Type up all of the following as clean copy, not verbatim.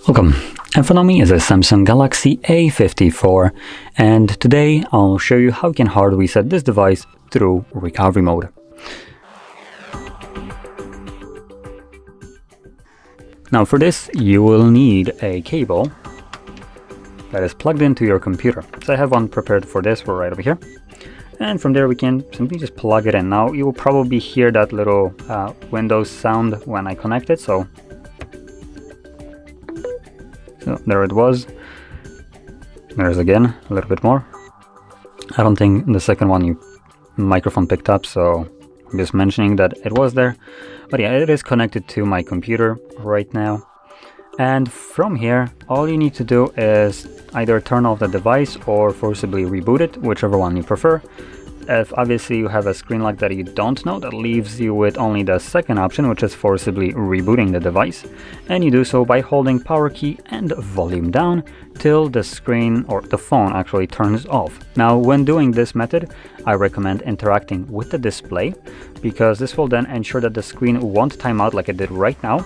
Welcome. In front of me is a Samsung Galaxy A54, and today I'll show you how you can hard reset this device through recovery mode. Now for this you will need a cable that is plugged into your computer. So I have one prepared for this, we're right over here. And from there we can simply just plug it in. Now you will probably hear that little Windows sound when I connect it, so there it was. There's again a little bit more. I don't think the second one your microphone picked up, so I'm just mentioning that it was there. But yeah, it is connected to my computer right now. And from here, all you need to do is either turn off the device or forcibly reboot it, whichever one you prefer. If obviously you have a screen lock that you don't know, that leaves you with only the second option, which is forcibly rebooting the device. And you do so by holding power key and volume down till the screen or the phone actually turns off. Now when doing this method, I recommend interacting with the display, because this will then ensure that the screen won't time out like it did right now,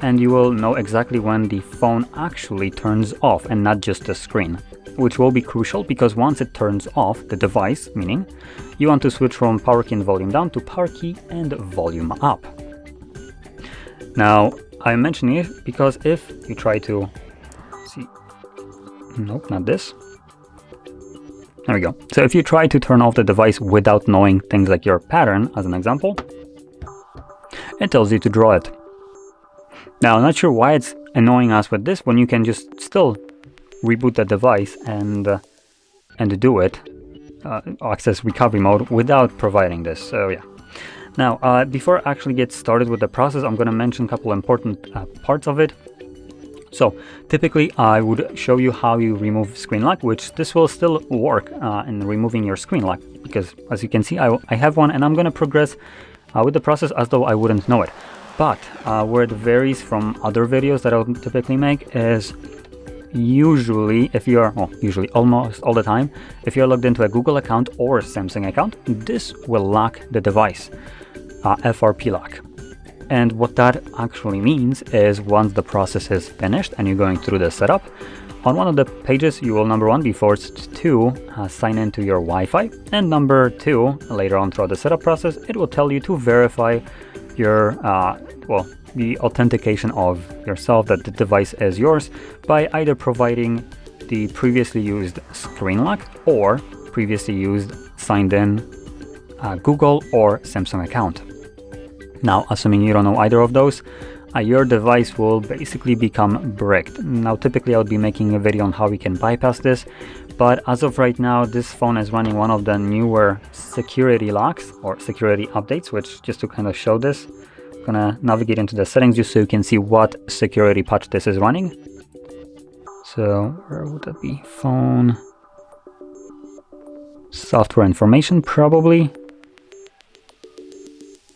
and you will know exactly when the phone actually turns off and not just the screen. Which will be crucial, because once it turns off, the device, meaning, you want to switch from power key and volume down to power key and volume up. Now, I'm mentioning it because if you try to see, nope, not this. There we go. So if you try to turn off the device without knowing things like your pattern, as an example, it tells you to draw it. Now, I'm not sure why it's annoying us with this when you can just still reboot the device and do it, access recovery mode without providing this. So yeah. Now before I actually get started with the process, I'm going to mention a couple important parts of it. So typically I would show you how you remove screen lock, which this will still work in removing your screen lock, because as you can see I have one, and I'm going to progress with the process as though I wouldn't know it. But where it varies from other videos that I'll typically make is usually, if you are, usually almost all the time, if you're logged into a Google account or a Samsung account, this will lock the device, FRP lock. And what that actually means is once the process is finished and you're going through the setup, on one of the pages you will, number one, be forced to sign into your Wi-Fi, and number two, later on throughout the setup process, it will tell you to verify your the authentication of yourself, that the device is yours, by either providing the previously used screen lock or previously used signed in Google or Samsung account. Now, assuming you don't know either of those, your device will basically become bricked. Now, typically I'll be making a video on how we can bypass this, but as of right now, this phone is running one of the newer security locks or security updates, which, just to kind of show this, I'm gonna navigate into the settings just so you can see what security patch this is running. So where would that be? Phone, software information, probably,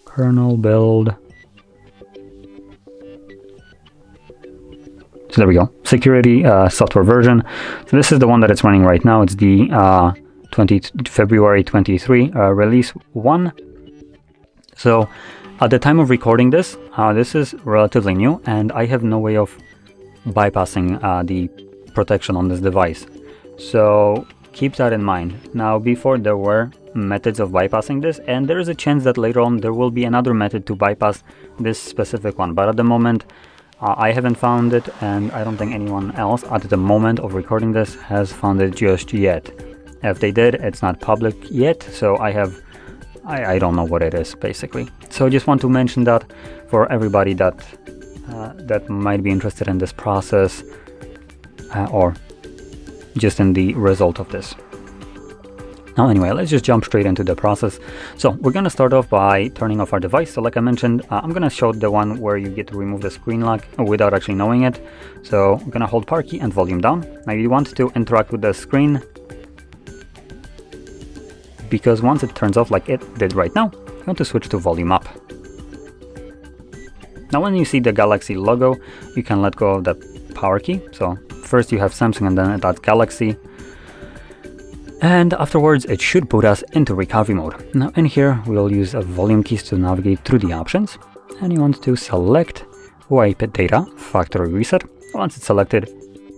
kernel build. So there we go, security software version. So this is the one that it's running right now. It's the February 23 release 1. So at the time of recording this, this is relatively new, and I have no way of bypassing the protection on this device. So keep that in mind. Now, before there were methods of bypassing this, and there is a chance that later on there will be another method to bypass this specific one. But at the moment, I haven't found it, and I don't think anyone else at the moment of recording this has found it just yet. If they did, it's not public yet, so I don't know what it is, basically. So I just want to mention that for everybody that that might be interested in this process or just in the result of this. Now anyway, let's just jump straight into the process. So we're going to start off by turning off our device. So like I mentioned, I'm going to show the one where you get to remove the screen lock without actually knowing it. So I'm going to hold power key and volume down. Now you want to interact with the screen, because once it turns off like it did right now, you want to switch to volume up. Now when you see the Galaxy logo, you can let go of the power key. So first you have Samsung and then it adds Galaxy. And afterwards it should put us into recovery mode. Now in here we'll use a volume keys to navigate through the options, and you want to select wipe data factory reset, Once it's selected,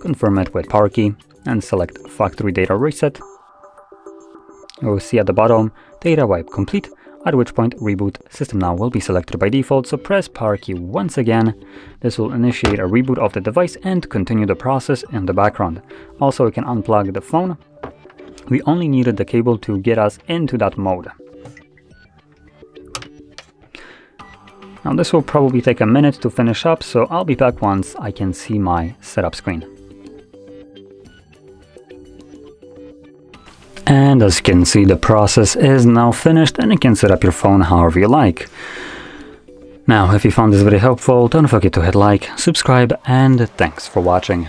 confirm it with power key and select factory data reset. You'll see at the bottom, data wipe complete, at which point reboot system now will be selected by default, so press power key once again. This will initiate a reboot of the device and continue the process in the background. Also, we can unplug the phone. We only needed the cable to get us into that mode. Now this will probably take a minute to finish up, so I'll be back once I can see my setup screen. And as you can see, the process is now finished and you can set up your phone however you like. Now, if you found this video helpful, don't forget to hit like, subscribe, and thanks for watching.